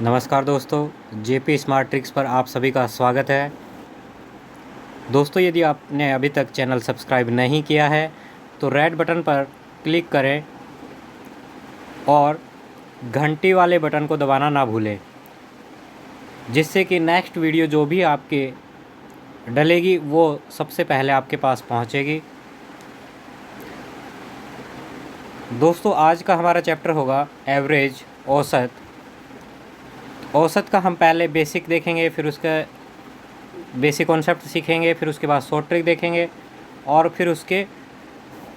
नमस्कार दोस्तों, JP smart tricks पर आप सभी का स्वागत है। दोस्तों, यदि आपने अभी तक चैनल सब्सक्राइब नहीं किया है तो रेड बटन पर क्लिक करें और घंटी वाले बटन को दबाना ना भूलें, जिससे कि नेक्स्ट वीडियो जो भी आपके डलेगी वो सबसे पहले आपके पास पहुंचेगी। दोस्तों, आज का हमारा चैप्टर होगा एवरेज, औसत। औसत का हम पहले बेसिक देखेंगे, फिर उसका बेसिक कॉन्सेप्ट सीखेंगे, फिर उसके बाद शॉर्ट ट्रिक देखेंगे और फिर उसके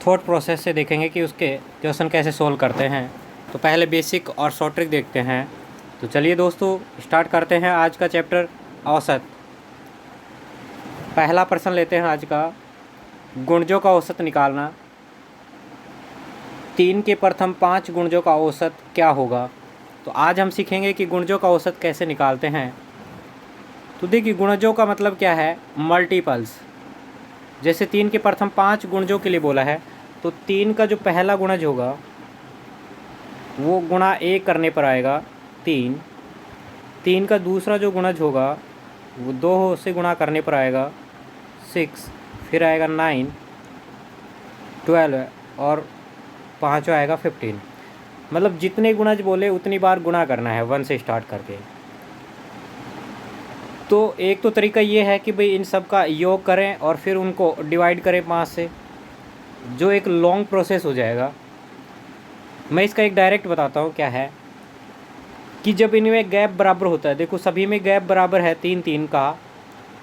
थॉट प्रोसेस से देखेंगे कि उसके क्वेश्चन कैसे सोल्व करते हैं। तो पहले बेसिक और शॉर्ट ट्रिक देखते हैं। तो चलिए दोस्तों, स्टार्ट करते हैं आज का चैप्टर औसत। पहला प्रश्न लेते हैं आज का, गुणजों का औसत निकालना। 3 के प्रथम 5 गुणजों का औसत क्या होगा। तो आज हम सीखेंगे कि गुणजों का औसत कैसे निकालते हैं। तो देखिए, गुणजों का मतलब क्या है, मल्टीपल्स। जैसे 3 के प्रथम 5 गुणजों के लिए बोला है, तो 3 का जो पहला गुणज होगा वो गुणा 1 करने पर आएगा 3। 3 का दूसरा जो गुणज होगा वो 2 से गुणा करने पर आएगा 6, फिर आएगा 9, 12 और 5 आएगा 15। मतलब जितने गुणज बोले उतनी बार गुणा करना है 1 से स्टार्ट करके। तो एक तो तरीका ये है कि भाई इन सब का योग करें और फिर उनको डिवाइड करें 5 से, जो एक लॉन्ग प्रोसेस हो जाएगा। मैं इसका एक डायरेक्ट बताता हूँ क्या है कि जब इनमें गैप बराबर होता है, देखो सभी में गैप बराबर है 3-3 का,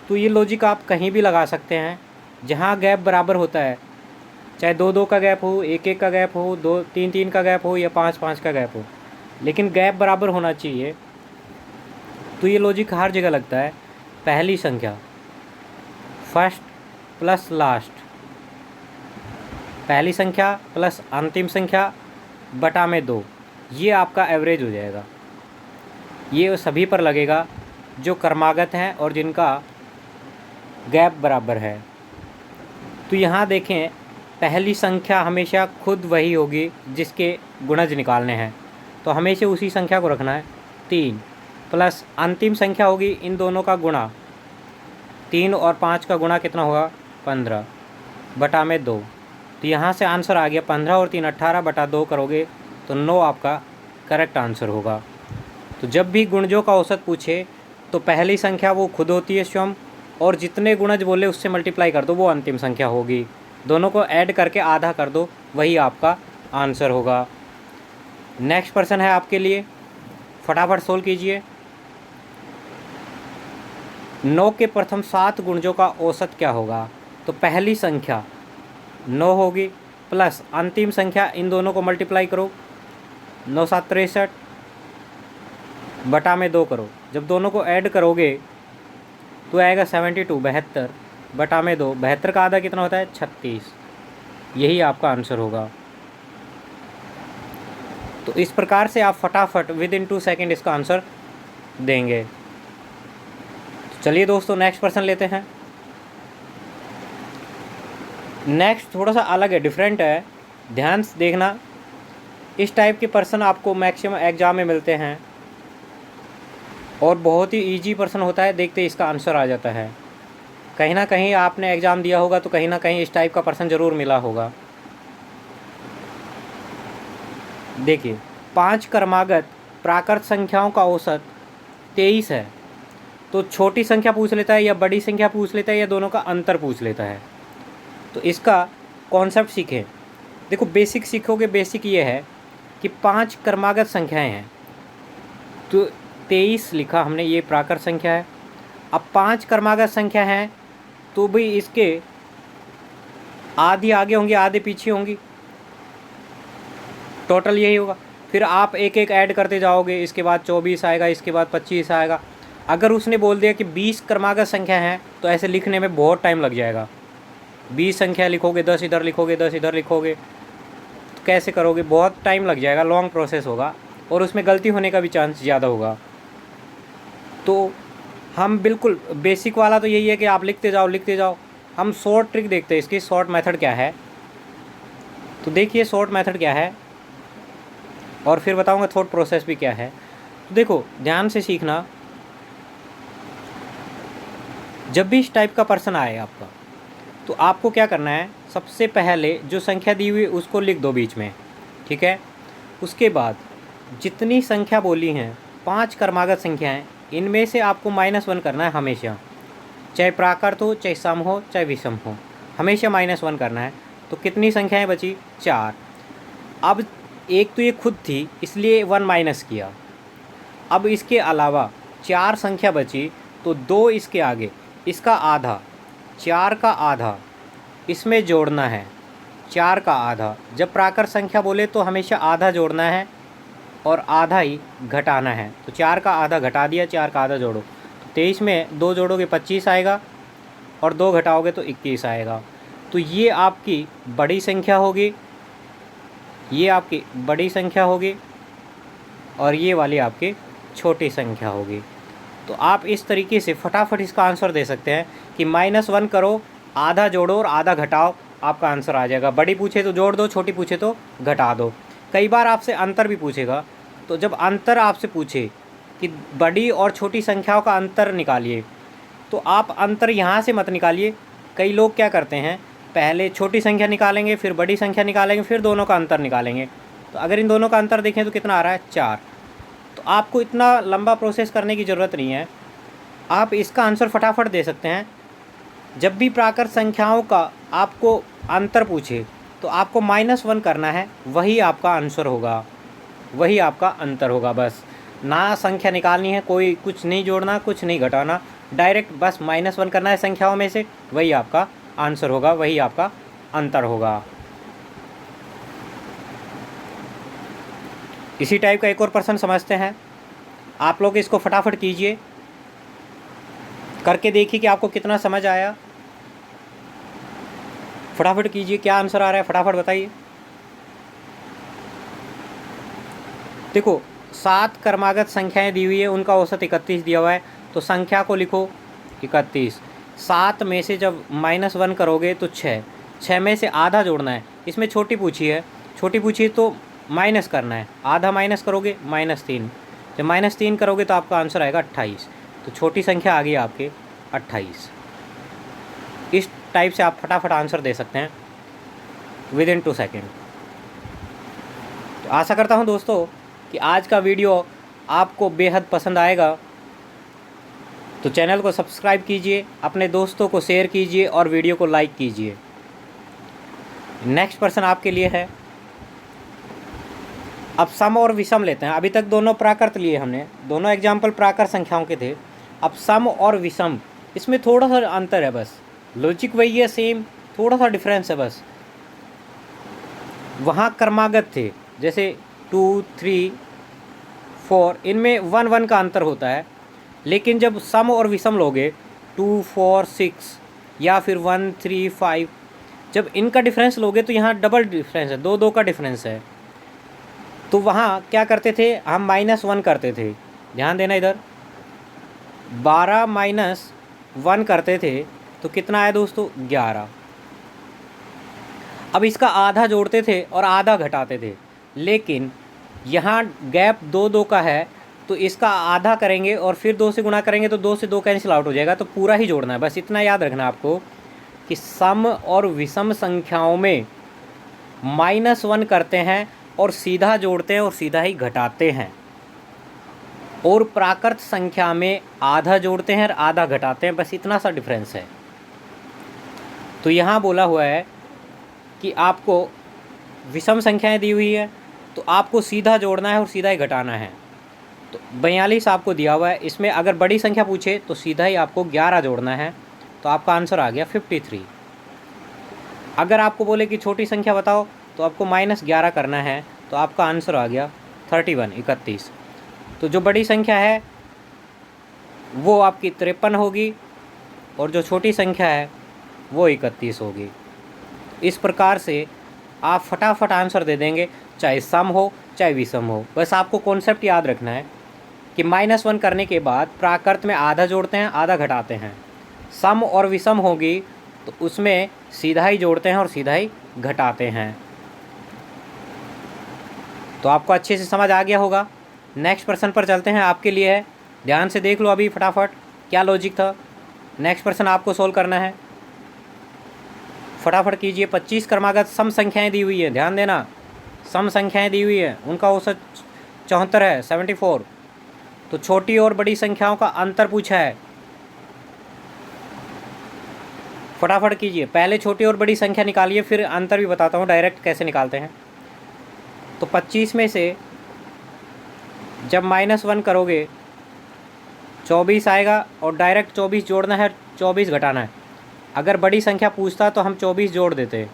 तो ये लॉजिक आप कहीं भी लगा सकते हैं। जहाँ गैप बराबर होता है, चाहे 2-2 का गैप हो, 1-1 का गैप हो, 2-3-3 का गैप हो या 5-5 का गैप हो, लेकिन गैप बराबर होना चाहिए। तो ये लॉजिक हर जगह लगता है। पहली संख्या फर्स्ट प्लस लास्ट, पहली संख्या प्लस अंतिम संख्या बटा में 2, ये आपका एवरेज हो जाएगा। ये सभी पर लगेगा जो क्रमागत हैं और जिनका गैप बराबर है। तो यहाँ देखें, पहली संख्या हमेशा खुद वही होगी जिसके गुणज निकालने हैं, तो हमेशा उसी संख्या को रखना है। 3 प्लस अंतिम संख्या होगी इन दोनों का गुणा, 3 और 5 का गुणा कितना होगा 15 बटा में 2। तो यहाँ से आंसर आ गया 15 और 3 18 बटा 2 करोगे तो 9 आपका करेक्ट आंसर होगा। तो जब भी गुणजों का औसत पूछे तो पहली संख्या वो खुद होती है स्वयं, और जितने गुणज बोले उससे मल्टीप्लाई कर दो, वो अंतिम संख्या होगी। दोनों को ऐड करके आधा कर दो, वही आपका आंसर होगा। नेक्स्ट प्रश्न है आपके लिए, फटाफट सोल्व कीजिए। 9 के प्रथम 7 गुणजों का औसत क्या होगा। तो पहली संख्या 9 होगी प्लस अंतिम संख्या, इन दोनों को मल्टीप्लाई करो, 9 7 63 बटा में 2 करो। जब दोनों को ऐड करोगे तो आएगा 72 72 बटा में 2। 72 का आधा कितना होता है 36। यही आपका आंसर होगा। तो इस प्रकार से आप फटाफट विद इन 2 सेकेंड इसका आंसर देंगे। चलिए दोस्तों, नेक्स्ट प्रश्न लेते हैं। नेक्स्ट थोड़ा सा अलग है, डिफरेंट है, ध्यान से देखना। इस टाइप के प्रश्न आपको मैक्सिमम एग्जाम में मिलते हैं और बहुत ही इजी प्रश्न होता है, देखते ही इसका आंसर आ जाता है। कहीं ना कहीं आपने एग्ज़ाम दिया होगा तो कहीं ना कहीं इस टाइप का प्रश्न ज़रूर मिला होगा। देखिए, 5 क्रमागत प्राकृत संख्याओं का औसत 23 है, तो छोटी संख्या पूछ लेता है या बड़ी संख्या पूछ लेता है या दोनों का अंतर पूछ लेता है। तो इसका कॉन्सेप्ट सीखें। देखो, बेसिक सीखोगे। बेसिक ये है कि 5 क्रमागत संख्याएं हैं, तो 23 लिखा हमने, ये प्राकृत संख्या है। अब 5 क्रमागत संख्या हैं तो भाई इसके आधी आगे होंगी, आधे पीछे होंगी, टोटल यही होगा। फिर आप एक एक ऐड करते जाओगे, इसके बाद 24 आएगा, इसके बाद 25 आएगा। अगर उसने बोल दिया कि 20 क्रमागत संख्या हैं तो ऐसे लिखने में बहुत टाइम लग जाएगा। 20 संख्या लिखोगे, 10 इधर लिखोगे, 10 इधर लिखोगे, तो कैसे करोगे, बहुत टाइम लग जाएगा, लॉन्ग प्रोसेस होगा और उसमें गलती होने का भी चांस ज़्यादा होगा। तो हम बिल्कुल बेसिक वाला तो यही है कि आप लिखते जाओ लिखते जाओ। हम शॉर्ट ट्रिक देखते हैं, इसकी शॉर्ट मेथड क्या है। तो देखिए शॉर्ट मेथड क्या है और फिर बताऊंगा थॉट प्रोसेस भी क्या है। तो देखो ध्यान से सीखना, जब भी इस टाइप का पर्सन आए आपका, तो आपको क्या करना है, सबसे पहले जो संख्या दी हुई उसको लिख दो बीच में, ठीक है। उसके बाद जितनी संख्या बोली हैं, 5 क्रमागत संख्याएं, इनमें से आपको -1 करना है हमेशा, चाहे प्राकृत हो, चाहे सम हो, चाहे विषम हो, हमेशा -1 करना है। तो कितनी संख्याएं बची, 4। अब एक तो ये खुद थी इसलिए 1 माइनस किया। अब इसके अलावा 4 संख्या बची, तो 2 इसके आगे, इसका आधा, 4 का आधा इसमें जोड़ना है, 4 का आधा। जब प्राकृत संख्या बोले तो हमेशा आधा जोड़ना है और आधा ही घटाना है। तो 4 का आधा घटा दिया, 4 का आधा जोड़ो, तो 23 में 2 जोड़ोगे 25 आएगा और 2 घटाओगे तो 21 आएगा। तो ये आपकी बड़ी संख्या होगी, ये आपकी बड़ी संख्या होगी और ये वाली आपकी छोटी संख्या होगी। तो आप इस तरीके से फटाफट इसका आंसर दे सकते हैं कि -1 करो, आधा जोड़ो और आधा घटाओ, आपका आंसर आ जाएगा। बड़ी पूछे तो जोड़ दो, छोटी पूछे तो घटा दो। कई बार आपसे अंतर भी पूछेगा, तो जब अंतर आपसे पूछे कि बड़ी और छोटी संख्याओं का अंतर निकालिए, तो आप अंतर यहाँ से मत निकालिए। कई लोग क्या करते हैं, पहले छोटी संख्या निकालेंगे, फिर बड़ी संख्या निकालेंगे, फिर दोनों का अंतर निकालेंगे। तो अगर इन दोनों का अंतर देखें तो कितना आ रहा है, 4। तो आपको इतना लंबा प्रोसेस करने की ज़रूरत नहीं है, आप इसका आंसर फटाफट दे सकते हैं। जब भी प्राकृत संख्याओं का आपको अंतर पूछे तो आपको -1 करना है, वही आपका आंसर होगा, वही आपका अंतर होगा। बस ना संख्या निकालनी है, कोई कुछ नहीं जोड़ना, कुछ नहीं घटाना, डायरेक्ट बस -1 करना है संख्याओं में से, वही आपका आंसर होगा, वही आपका अंतर होगा। इसी टाइप का एक और प्रश्न समझते हैं। आप लोग इसको फटाफट कीजिए, करके देखिए कि आपको कितना समझ आया। फटाफट कीजिए, क्या आंसर आ रहा है फटाफट बताइए। देखो 7 क्रमागत संख्याएं दी हुई है, उनका औसत 31 दिया हुआ है, तो संख्या को लिखो 31। 7 में से जब -1 करोगे तो 6 में से आधा जोड़ना है। इसमें छोटी पूछी है, छोटी पूछी तो माइनस करना है, आधा माइनस करोगे -3। जब -3 करोगे तो आपका आंसर आएगा 28। तो छोटी संख्या आ गई आपके 28। इस टाइप से आप फटाफट आंसर दे सकते हैं विदिन 2 सेकेंड। तो आशा करता हूं दोस्तों कि आज का वीडियो आपको बेहद पसंद आएगा। तो चैनल को सब्सक्राइब कीजिए, अपने दोस्तों को शेयर कीजिए और वीडियो को लाइक कीजिए। नेक्स्ट प्रश्न आपके लिए है, अब सम और विषम लेते हैं। अभी तक दोनों प्राकृत लिए हमने, दोनों एग्जाम्पल प्राकृत संख्याओं के थे। अब सम और विषम, इसमें थोड़ा सा अंतर है, बस लॉजिक वही है सेम, थोड़ा सा डिफरेंस है बस। वहाँ क्रमागत थे, जैसे 2, 3, 4, इनमें 1 का अंतर होता है। लेकिन जब सम और विषम लोगे 2, 4, 6 या फिर 1, 3, 5, जब इनका डिफरेंस लोगे तो यहाँ डबल डिफरेंस है, 2 का डिफरेंस है। तो वहाँ क्या करते थे हम, -1 करते थे। ध्यान देना इधर, 12 - 1 करते थे तो कितना आया दोस्तों, 11। अब इसका आधा जोड़ते थे और आधा घटाते थे, लेकिन यहाँ गैप 2 का है, तो इसका आधा करेंगे और फिर 2 से गुणा करेंगे तो 2 से 2 कैंसिल आउट हो जाएगा। तो पूरा ही जोड़ना है, बस इतना याद रखना आपको कि सम और विषम संख्याओं में -1 करते हैं और सीधा जोड़ते हैं और सीधा ही घटाते हैं, और प्राकृत संख्या में आधा जोड़ते हैं और आधा घटाते हैं, बस इतना सा डिफरेंस है। तो यहाँ बोला हुआ है कि आपको विषम संख्याएं दी हुई है तो आपको सीधा जोड़ना है और सीधा ही घटाना है। तो 42 आपको दिया हुआ है, इसमें अगर बड़ी संख्या पूछे तो सीधा ही आपको 11 जोड़ना है, तो आपका आंसर आ गया 53। अगर आपको बोले कि छोटी संख्या बताओ तो आपको -11 करना है, तो आपका आंसर आ गया 31। तो जो बड़ी संख्या है वो आपकी 53 होगी और जो छोटी संख्या है वो 31 होगी। इस प्रकार से आप फटाफट आंसर दे देंगे, चाहे सम हो चाहे विषम हो। बस आपको कॉन्सेप्ट याद रखना है कि -1 करने के बाद प्राकृत में आधा जोड़ते हैं, आधा घटाते हैं। सम और विषम होगी तो उसमें सीधा ही जोड़ते हैं और सीधा ही घटाते हैं। तो आपको अच्छे से समझ आ गया होगा। नेक्स्ट प्रश्न पर चलते हैं, आपके लिए है, ध्यान से देख लो अभी फटाफट क्या लॉजिक था। नेक्स्ट प्रश्न आपको सोल्व करना है, फटाफट कीजिए। 25 क्रमागत सम संख्याएं दी हुई है, ध्यान देना, सम संख्याएं दी हुई है, उनका औसत 74 है, 74। तो छोटी और बड़ी संख्याओं का अंतर पूछा है, फटाफट कीजिए। पहले छोटी और बड़ी संख्या निकालिए, फिर अंतर भी बताता हूँ डायरेक्ट कैसे निकालते हैं। तो 25 में से जब -1 करोगे 24 आएगा, और डायरेक्ट 24 जोड़ना है, 24 घटाना है। अगर बड़ी संख्या पूछता तो हम 24 जोड़ देते,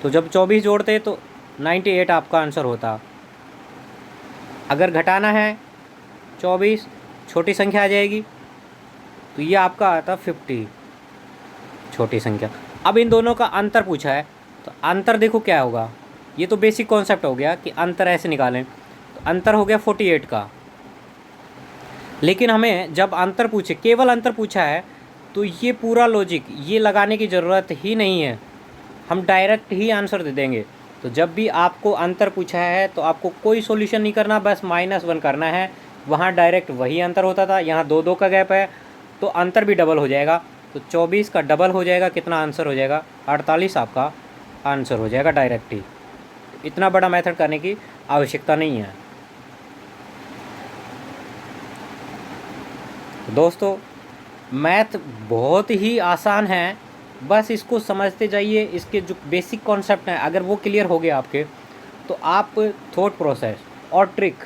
तो जब 24 जोड़ते तो 98 आपका आंसर होता। अगर घटाना है 24, छोटी संख्या आ जाएगी, तो ये आपका आता 50, छोटी संख्या। अब इन दोनों का अंतर पूछा है, तो अंतर देखो क्या होगा, ये तो बेसिक कॉन्सेप्ट हो गया कि अंतर ऐसे निकालें। तो अंतर हो गया 48 का। लेकिन हमें जब अंतर पूछे, केवल अंतर पूछा है, तो ये पूरा लॉजिक ये लगाने की ज़रूरत ही नहीं है, हम डायरेक्ट ही आंसर दे देंगे। तो जब भी आपको अंतर पूछा है तो आपको कोई सॉल्यूशन नहीं करना, बस -1 करना है। वहाँ डायरेक्ट वही अंतर होता था, यहाँ 2-2 का गैप है, तो अंतर भी डबल हो जाएगा। तो 24 का डबल हो जाएगा, कितना आंसर हो जाएगा, 48 आपका आंसर हो जाएगा डायरेक्ट ही। इतना बड़ा मेथड करने की आवश्यकता नहीं है। दोस्तों मैथ बहुत ही आसान है, बस इसको समझते जाइए। इसके जो बेसिक कॉन्सेप्ट हैं अगर वो क्लियर हो गए आपके, तो आप थॉट प्रोसेस और ट्रिक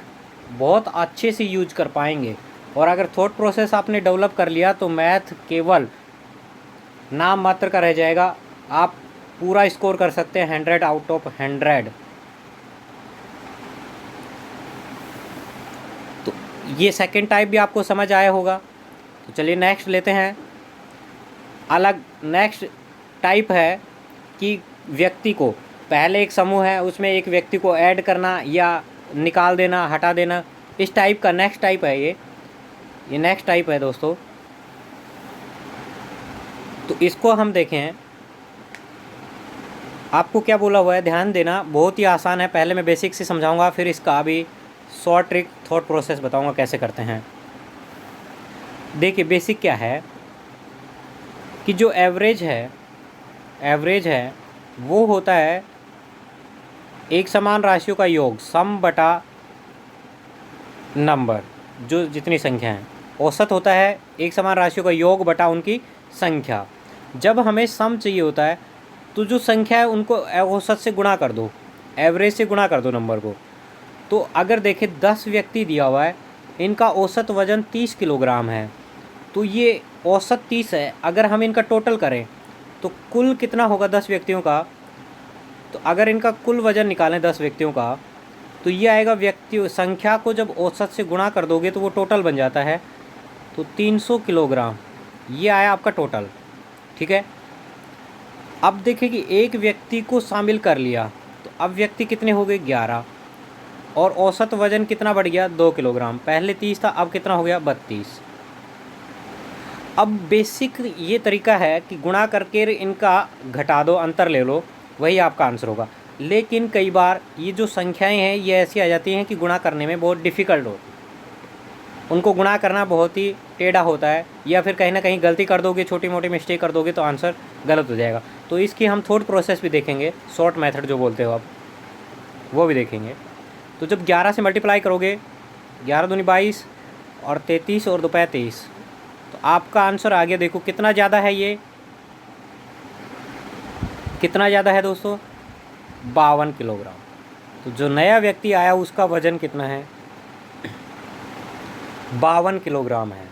बहुत अच्छे से यूज कर पाएंगे। और अगर थॉट प्रोसेस आपने डेवलप कर लिया तो मैथ केवल नाम मात्र का रह जाएगा, आप पूरा स्कोर कर सकते हैं 100 आउट ऑफ 100। तो ये सेकंड टाइप भी आपको समझ आया होगा। तो चलिए नेक्स्ट लेते हैं। अलग नेक्स्ट टाइप है कि व्यक्ति को, पहले एक समूह है उसमें एक व्यक्ति को ऐड करना या निकाल देना, हटा देना, इस टाइप का नेक्स्ट टाइप है ये नेक्स्ट टाइप है दोस्तों। तो इसको हम देखें, आपको क्या बोला हुआ है, ध्यान देना, बहुत ही आसान है। पहले मैं बेसिक से समझाऊंगा, फिर इसका अभी शॉर्ट ट्रिक थॉट प्रोसेस बताऊंगा कैसे करते हैं। देखिए बेसिक क्या है कि जो एवरेज है वो होता है एक समान राशियों का योग, सम बटा नंबर, जो जितनी संख्या है। औसत होता है एक समान राशियों का योग बटा उनकी संख्या। जब हमें सम चाहिए होता है तो जो संख्या है उनको औसत से गुणा कर दो, एवरेज से गुणा कर दो नंबर को। तो अगर देखें 10 व्यक्ति दिया हुआ है, इनका औसत वज़न 30 किलोग्राम है, तो ये औसत 30 है। अगर हम इनका टोटल करें तो कुल कितना होगा 10 व्यक्तियों का। तो अगर इनका कुल वज़न निकालें 10 व्यक्तियों का, तो ये आएगा, व्यक्ति संख्या को जब औसत से गुणा कर दोगे तो वो टोटल बन जाता है। तो 300 किलोग्राम ये आया आपका टोटल, ठीक है। अब देखिए कि एक व्यक्ति को शामिल कर लिया, तो अब व्यक्ति कितने हो गए, 11, और औसत वज़न कितना बढ़ गया, 2 किलोग्राम। पहले 30 था, अब कितना हो गया, 32। अब बेसिक ये तरीका है कि गुणा करके इनका घटा दो, अंतर ले लो, वही आपका आंसर होगा। लेकिन कई बार ये जो संख्याएं हैं ये ऐसी आ जाती हैं कि गुणा करने में बहुत डिफ़िकल्ट हो, उनको गुणा करना बहुत ही टेढ़ा होता है, या फिर कहीं ना कहीं गलती कर दोगे, छोटी मोटी मिस्टेक कर दोगे तो आंसर गलत हो जाएगा। तो इसकी हम थॉट प्रोसेस भी देखेंगे, शॉर्ट मेथड जो बोलते हो आप, वो भी देखेंगे। तो जब 11 से मल्टीप्लाई करोगे, 11 दूनी 22 और 33 और 2 35, तो आपका आंसर आ गया। देखो कितना ज़्यादा है, ये कितना ज़्यादा है दोस्तों, 52 किलोग्राम। तो जो नया व्यक्ति आया उसका वज़न कितना है, 52 किलोग्राम है।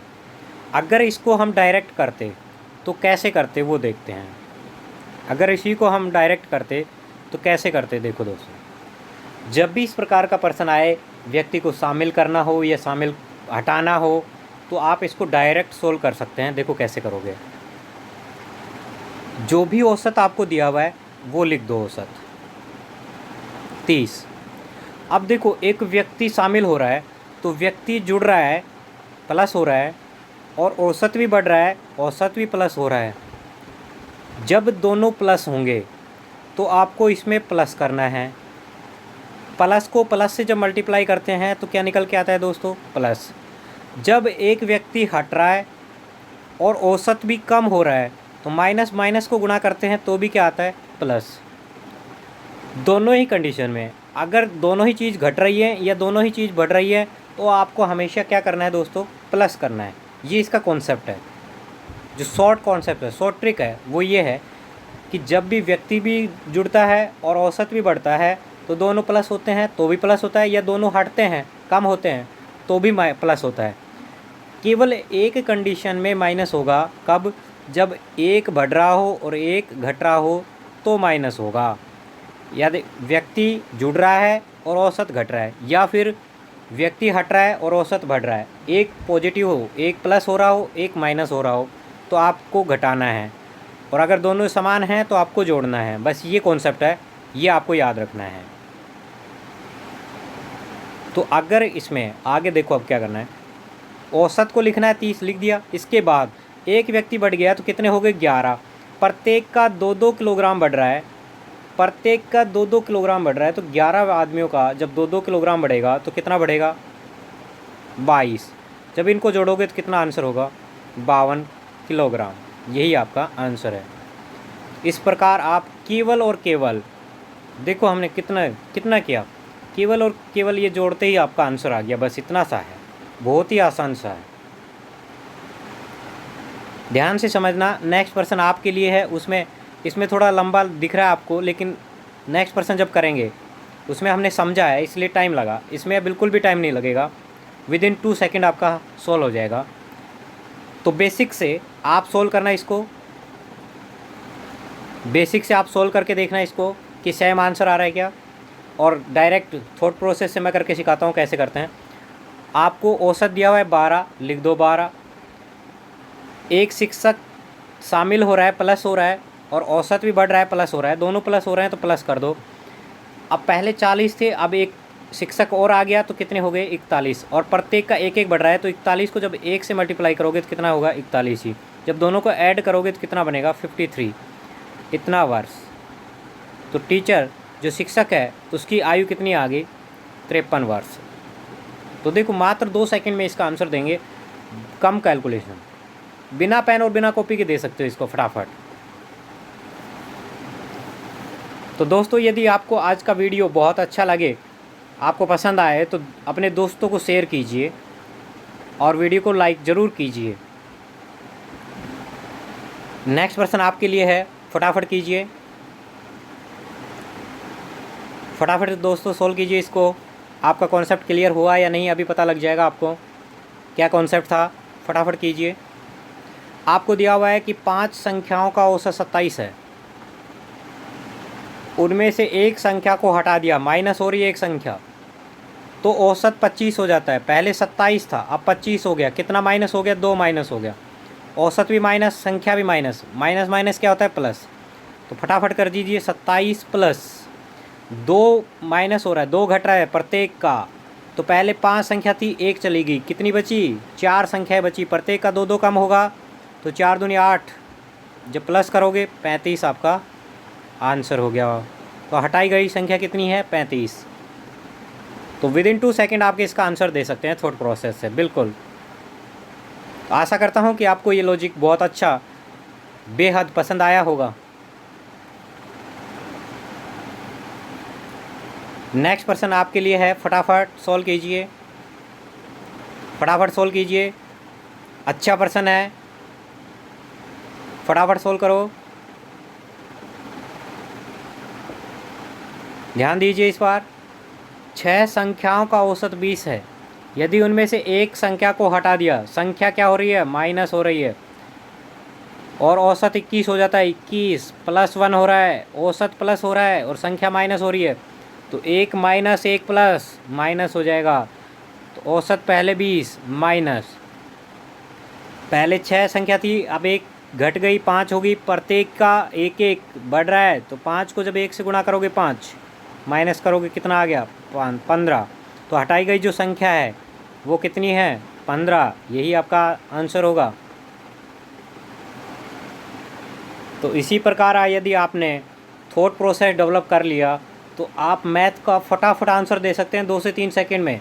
अगर इसको हम डायरेक्ट करते तो कैसे करते वो देखते हैं। अगर इसी को हम डायरेक्ट करते तो कैसे करते, देखो दोस्तों, जब भी इस प्रकार का प्रश्न आए, व्यक्ति को शामिल करना हो या शामिल हटाना हो, तो आप इसको डायरेक्ट सोल्व कर सकते हैं। देखो कैसे करोगे, जो भी औसत आपको दिया हुआ है वो लिख दो, औसत 30। अब देखो एक व्यक्ति शामिल हो रहा है, तो व्यक्ति जुड़ रहा है, प्लस हो रहा है, और औसत भी बढ़ रहा है, औसत भी प्लस हो रहा है। जब दोनों प्लस होंगे तो आपको इसमें प्लस करना है, प्लस को प्लस से जब मल्टीप्लाई करते हैं तो क्या निकल के आता है दोस्तों, प्लस। जब एक व्यक्ति हट रहा है और औसत भी कम हो रहा है तो माइनस माइनस को गुणा करते हैं तो भी क्या आता है, प्लस। दोनों ही कंडीशन में अगर दोनों ही चीज़ घट रही है या दोनों ही चीज़ बढ़ रही है तो आपको हमेशा क्या करना है दोस्तों, प्लस करना है। ये इसका कॉन्सेप्ट है, जो शॉर्ट कॉन्सेप्ट है, शॉर्ट ट्रिक है, वो ये है कि जब भी व्यक्ति भी जुड़ता है और औसत भी बढ़ता है तो दोनों प्लस होते हैं तो भी प्लस होता है, या दोनों हटते हैं कम होते हैं तो भी प्लस होता है। केवल एक कंडीशन में माइनस होगा, कब, जब एक बढ़ रहा हो और एक घट रहा हो तो माइनस होगा। यदि व्यक्ति जुड़ रहा है और औसत घट रहा है, या फिर व्यक्ति हट रहा है और औसत बढ़ रहा है, एक पॉजिटिव हो, एक प्लस हो रहा हो, एक माइनस हो रहा हो, तो आपको घटाना है, और अगर दोनों समान हैं तो आपको जोड़ना है। बस ये कॉन्सेप्ट है, ये आपको याद रखना है। तो अगर इसमें आगे देखो अब क्या करना है, औसत को लिखना है 30 लिख दिया, इसके बाद एक व्यक्ति बढ़ गया तो कितने हो गए, 11। प्रत्येक का 2-2 किलोग्राम बढ़ रहा है, प्रत्येक का 2-2 किलोग्राम बढ़ रहा है, तो 11 आदमियों का जब 2-2 किलोग्राम बढ़ेगा तो कितना बढ़ेगा, 22। जब इनको जोड़ोगे तो कितना आंसर होगा, 52 किलोग्राम। यही आपका आंसर है। इस प्रकार आप केवल और केवल, देखो हमने कितना कितना किया, केवल और केवल ये जोड़ते ही आपका आंसर आ गया, बस इतना सा है, बहुत ही आसान सा है। ध्यान से समझना। नेक्स्ट पर्सन आपके लिए है, उसमें इसमें थोड़ा लंबा दिख रहा है आपको, लेकिन नेक्स्ट पर्सन जब करेंगे उसमें हमने समझा है इसलिए टाइम लगा, इसमें बिल्कुल भी टाइम नहीं लगेगा, विदिन 2 सेकेंड आपका सोल्व हो जाएगा। तो बेसिक से आप सोल्व करना इसको, बेसिक से आप सोल्व करके देखना इसको कि सेम आंसर आ रहा है क्या, और डायरेक्ट थॉट प्रोसेस से मैं करके सिखाता हूँ कैसे करते हैं। आपको औसत दिया हुआ है 12, लिख दो 12। एक शिक्षक शामिल हो रहा है, प्लस हो रहा है, और औसत भी बढ़ रहा है, प्लस हो रहा है, दोनों प्लस हो रहे हैं तो प्लस कर दो। अब पहले 40 थे, अब एक शिक्षक और आ गया तो कितने हो गए, 41, और प्रत्येक का एक एक बढ़ रहा है, तो 41 को जब 1 से मल्टीप्लाई करोगे तो कितना होगा, 41 ही। जब दोनों को ऐड करोगे तो कितना बनेगा, 53। इतना वर्ष। तो टीचर जो शिक्षक है उसकी आयु कितनी आ गई, 53 वर्ष। तो देखो मात्र 2 सेकंड में इसका आंसर देंगे, कम कैलकुलेशन, बिना पेन और बिना कॉपी के दे सकते हो इसको फटाफट। तो दोस्तों यदि आपको आज का वीडियो बहुत अच्छा लगे, आपको पसंद आए, तो अपने दोस्तों को शेयर कीजिए और वीडियो को लाइक ज़रूर कीजिए। नेक्स्ट पर्सन आपके लिए है, फटाफट कीजिए, फटाफट दोस्तों सोल्व कीजिए इसको। आपका कॉन्सेप्ट क्लियर हुआ या नहीं अभी पता लग जाएगा आपको, क्या कॉन्सेप्ट था, फटाफट कीजिए। आपको दिया हुआ है कि 5 संख्याओं का औसत 27 है, उनमें से एक संख्या को हटा दिया, माइनस हो रही है एक संख्या, तो औसत 25 हो जाता है। पहले 27 था, अब 25 हो गया, कितना माइनस हो गया, 2 माइनस हो गया, औसत भी माइनस, संख्या भी माइनस, माइनस माइनस क्या होता है, प्लस। तो फटाफट कर दीजिए, 27 प्लस 2 माइनस हो रहा है, 2 घट रहा है प्रत्येक का, तो पहले 5 संख्या थी, 1 चली गई, कितनी बची, 4 संख्याएँ बची, प्रत्येक का 2-2 कम होगा, तो 4 दूनी 8, जब प्लस करोगे 35 आपका आंसर हो गया। तो हटाई गई संख्या कितनी है, 35। तो विदिन 2 सेकेंड आपके इसका आंसर दे सकते हैं थॉट प्रोसेस से, बिल्कुल। आशा करता हूँ कि आपको ये लॉजिक बहुत अच्छा, बेहद पसंद आया होगा। नेक्स्ट पर्सन आपके लिए है, फटाफट सॉल्व कीजिए, फटाफट सॉल्व कीजिए। अच्छा पर्सन है, फटाफट सॉल्व करो, ध्यान दीजिए इस बार। 6 संख्याओं का औसत 20 है, यदि उनमें से एक संख्या को हटा दिया, संख्या क्या हो रही है, माइनस हो रही है, और औसत 21 हो जाता है, 21 प्लस 1 हो रहा है, औसत प्लस हो रहा है और संख्या माइनस हो रही है, तो 1 माइनस 1 प्लस माइनस हो जाएगा, तो औसत पहले 20 माइनस, पहले 6 संख्या थी, अब 1 घट गई, 5 होगी, प्रत्येक का 1-1 बढ़ रहा है, तो 5 को जब 1 से गुणा करोगे 5, माइनस करोगे कितना आ गया, 15। तो हटाई गई जो संख्या है वो कितनी है, 15, यही आपका आंसर होगा। तो इसी प्रकार यदि आपने थॉट प्रोसेस डेवलप कर लिया तो आप मैथ का फटाफट आंसर दे सकते हैं 2 से 3 सेकंड में।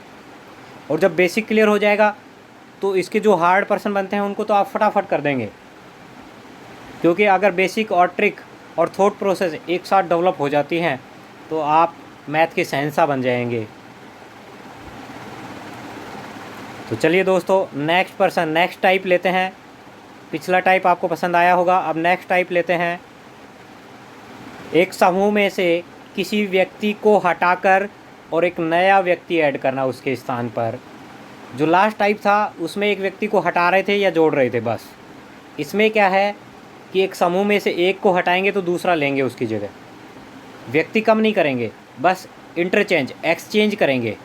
और जब बेसिक क्लियर हो जाएगा तो इसके जो हार्ड पर्सन बनते हैं उनको तो आप फटाफट कर देंगे, क्योंकि अगर बेसिक और ट्रिक और थॉट प्रोसेस एक साथ डेवलप हो जाती हैं तो आप मैथ के शहंशाह बन जाएंगे। तो चलिए दोस्तों, नेक्स्ट पर्सन, नेक्स्ट टाइप लेते हैं। पिछला टाइप आपको पसंद आया होगा, अब नेक्स्ट टाइप लेते हैं। एक समूह में से किसी व्यक्ति को हटाकर और एक नया व्यक्ति ऐड करना उसके स्थान पर। जो लास्ट टाइप था उसमें एक व्यक्ति को हटा रहे थे या जोड़ रहे थे बस। इसमें क्या है कि एक समूह में से एक को हटाएंगे तो दूसरा लेंगे उसकी जगह। व्यक्ति कम नहीं करेंगे, बस इंटरचेंज, एक्सचेंज करेंगे,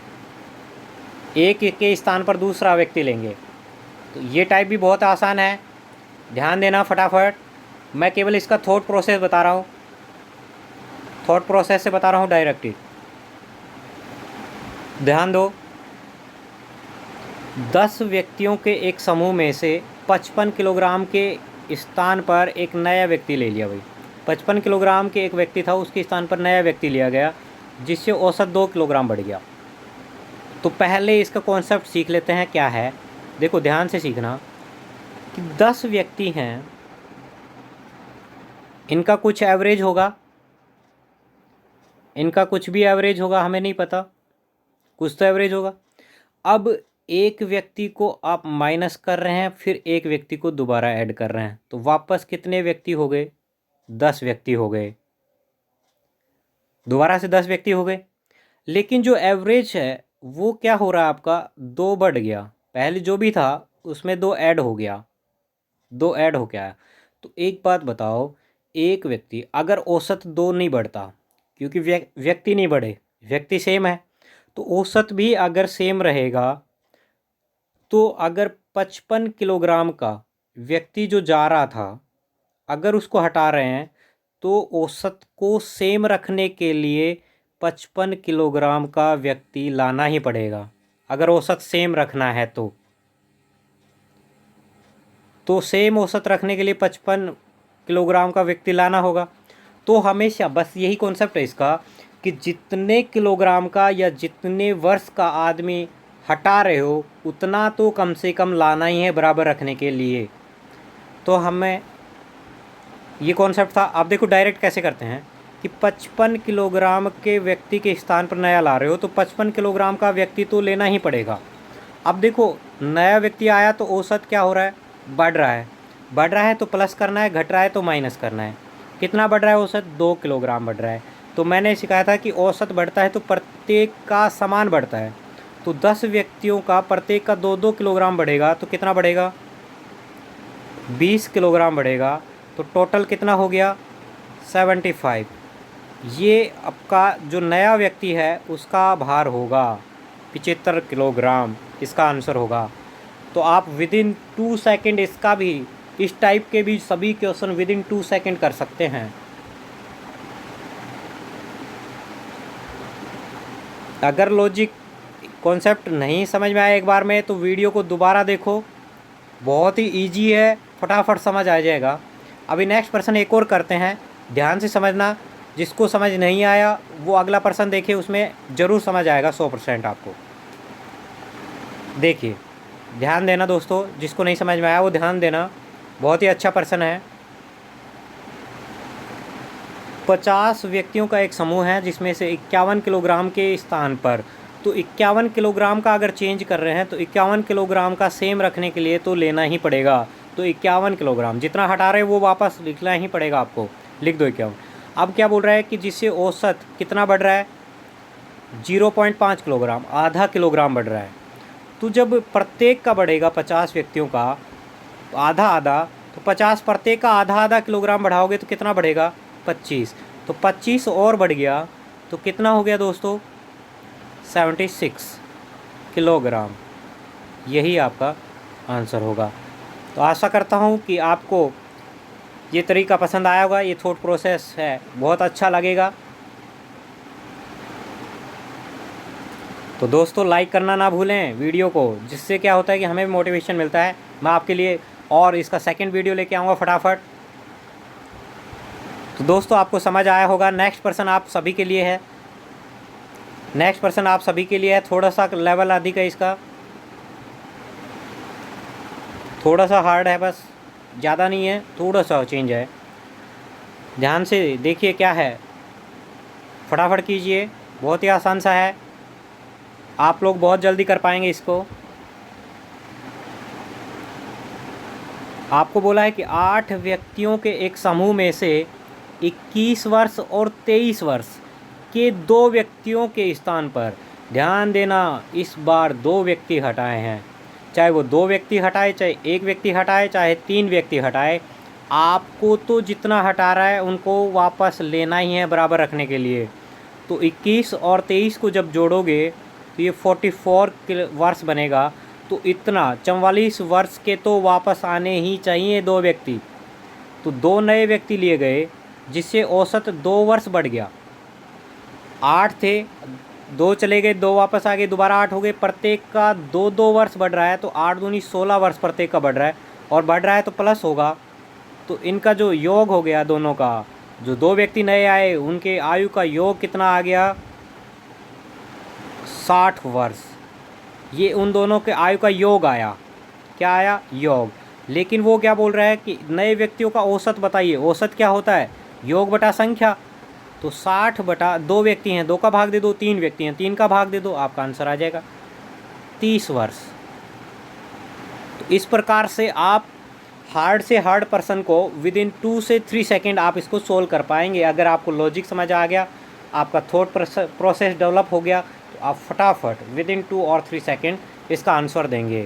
एक के स्थान पर दूसरा व्यक्ति लेंगे। तो ये टाइप भी बहुत आसान है, ध्यान देना फटाफट। मैं केवल इसका थॉट प्रोसेस बता रहा हूँ, थॉट प्रोसेस से बता रहा हूँ डायरेक्टली। ध्यान दो, 10 व्यक्तियों के एक समूह में से 55 किलोग्राम के स्थान पर एक नया व्यक्ति ले लिया भाई। 55 किलोग्राम के एक व्यक्ति था, उसके स्थान पर नया व्यक्ति लिया गया, जिससे औसत 2 किलोग्राम बढ़ गया। तो पहले इसका कॉन्सेप्ट सीख लेते हैं क्या है। देखो ध्यान से सीखना कि 10 व्यक्ति हैं, इनका कुछ एवरेज होगा, इनका कुछ भी एवरेज होगा, हमें नहीं पता, कुछ तो एवरेज होगा। अब एक व्यक्ति को आप माइनस कर रहे हैं, फिर एक व्यक्ति को दोबारा ऐड कर रहे हैं, तो वापस कितने व्यक्ति हो गए? 10 व्यक्ति हो गए, दोबारा से 10 व्यक्ति हो गए। लेकिन जो एवरेज है वो क्या हो रहा है आपका? 2 बढ़ गया, पहले जो भी था उसमें 2 ऐड हो गया, 2 ऐड हो गया। तो एक बात बताओ, एक व्यक्ति अगर औसत 2 नहीं बढ़ता, क्योंकि व्यक्ति नहीं बढ़े, व्यक्ति सेम है, तो औसत भी अगर सेम रहेगा, तो अगर 55 किलोग्राम का व्यक्ति जो जा रहा था, अगर उसको हटा रहे हैं तो औसत को सेम रखने के लिए 55 किलोग्राम का व्यक्ति लाना ही पड़ेगा। अगर औसत सेम रखना है तो सेम औसत रखने के लिए 55 किलोग्राम का व्यक्ति लाना होगा। तो हमेशा बस यही कॉन्सेप्ट है इसका कि जितने किलोग्राम का या जितने वर्ष का आदमी हटा रहे हो उतना तो कम से कम लाना ही है बराबर रखने के लिए। तो हमें ये कॉन्सेप्ट था। आप देखो डायरेक्ट कैसे करते हैं कि 55 किलोग्राम के व्यक्ति के स्थान पर नया ला रहे हो तो 55 किलोग्राम का व्यक्ति तो लेना ही पड़ेगा। अब देखो नया व्यक्ति आया तो औसत क्या हो रहा है? बढ़ रहा है, बढ़ रहा है तो प्लस करना है, घट रहा है तो माइनस करना है। कितना बढ़ रहा है औसत? 2 किलोग्राम बढ़ रहा है। तो मैंने सिखाया था कि औसत बढ़ता है तो प्रत्येक का समान बढ़ता है। तो 10 व्यक्तियों का प्रत्येक का 2-2 किलोग्राम बढ़ेगा तो कितना बढ़ेगा? 20 किलोग्राम बढ़ेगा। तो टोटल कितना हो गया? 75। ये आपका जो नया व्यक्ति है उसका भार होगा 75 किलोग्राम, इसका आंसर होगा। तो आप विदिन 2 सेकंड इसका भी, इस टाइप के भी सभी क्वेश्चन विदिन 2 सेकंड कर सकते हैं। अगर लॉजिक कॉन्सेप्ट नहीं समझ में आया एक बार में तो वीडियो को दोबारा देखो, बहुत ही इजी है, फटाफट समझ आ जाएगा। अभी नेक्स्ट पर्सन एक और करते हैं, ध्यान से समझना। जिसको समझ नहीं आया वो अगला पर्सन देखे, उसमें ज़रूर समझ आएगा 100% आपको। देखिए ध्यान देना दोस्तों, जिसको नहीं समझ में आया वो ध्यान देना, बहुत ही अच्छा पर्सन है। 50 व्यक्तियों का एक समूह है जिसमें से 51 किलोग्राम के स्थान पर, तो 51 किलोग्राम का अगर चेंज कर रहे हैं तो 51 किलोग्राम का सेम रखने के लिए तो लेना ही पड़ेगा। तो 51 किलोग्राम जितना हटा रहे हैं वो वापस लिखना ही पड़ेगा आपको, लिख दो 51। अब क्या बोल रहा है कि जिससे औसत कितना बढ़ रहा है? 0.5 किलोग्राम, आधा किलोग्राम बढ़ रहा है। तो जब प्रत्येक का बढ़ेगा 50 व्यक्तियों का आधा आधा, तो 50 प्रत्येक का आधा आधा किलोग्राम बढ़ाओगे तो कितना बढ़ेगा? 25। तो 25 और बढ़ गया तो कितना हो गया दोस्तों? 76 किलोग्राम। यही आपका आंसर होगा। तो आशा करता हूँ कि आपको ये तरीका पसंद आया होगा, ये थॉट प्रोसेस है, बहुत अच्छा लगेगा। तो दोस्तों लाइक करना ना भूलें वीडियो को, जिससे क्या होता है कि हमें भी मोटिवेशन मिलता है। मैं आपके लिए और इसका सेकंड वीडियो लेके आऊँगा फटाफट। तो दोस्तों आपको समझ आया होगा। नेक्स्ट पर्सन आप सभी के लिए है, नेक्स्ट प्रश्न आप सभी के लिए है, थोड़ा सा लेवल अधिक है इसका, थोड़ा सा हार्ड है, बस ज़्यादा नहीं है, थोड़ा सा चेंज है। ध्यान से देखिए क्या है, फटाफट कीजिए, बहुत ही आसान सा है, आप लोग बहुत जल्दी कर पाएंगे इसको। आपको बोला है कि 8 व्यक्तियों के एक समूह में से 21 वर्ष और 23 वर्ष के 2 व्यक्तियों के स्थान पर, ध्यान देना इस बार 2 व्यक्ति हटाए हैं, चाहे वो 2 व्यक्ति हटाए, चाहे 1 व्यक्ति हटाए, चाहे 3 व्यक्ति हटाए, आपको तो जितना हटा रहा है उनको वापस लेना ही है बराबर रखने के लिए। तो 21 और 23 को जब जोड़ोगे तो ये 44 वर्ष बनेगा। तो इतना 44 वर्ष के तो वापस आने ही चाहिए 2 व्यक्ति। तो 2 नए व्यक्ति लिए गए जिससे औसत 2 वर्ष बढ़ गया। 8 थे, 2 चले गए, 2 वापस आ गए, दोबारा 8 हो गए, प्रत्येक का 2-2 वर्ष बढ़ रहा है। तो 8 दूनी 16 वर्ष प्रत्येक का बढ़ रहा है, और बढ़ रहा है तो प्लस होगा। तो इनका जो योग हो गया दोनों का, जो 2 व्यक्ति नए आए उनके आयु का योग कितना आ गया, 60 वर्ष। ये उन दोनों के आयु का योग आया, क्या आया, योग। लेकिन वो क्या बोल रहा है कि नए व्यक्तियों का औसत बताइए। औसत क्या होता है, योग बटा संख्या। तो 60 बटा 2 व्यक्ति हैं, 2 का भाग दे दो, 3 व्यक्ति हैं, 3 का भाग दे दो, आपका आंसर आ जाएगा 30 वर्ष। तो इस प्रकार से आप हार्ड से हार्ड पर्सन को विद इन 2 से 3 सेकेंड आप इसको सोल्व कर पाएंगे। अगर आपको लॉजिक समझ आ गया, आपका थॉट प्रोसेस डेवलप हो गया, तो आप फटाफट विद इन 2 और 3 सेकेंड इसका आंसर देंगे।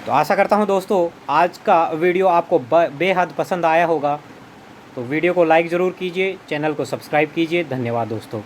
तो आशा करता हूँ दोस्तों आज का वीडियो आपको बेहद पसंद आया होगा। तो वीडियो को लाइक ज़रूर कीजिए, चैनल को सब्सक्राइब कीजिए। धन्यवाद दोस्तों।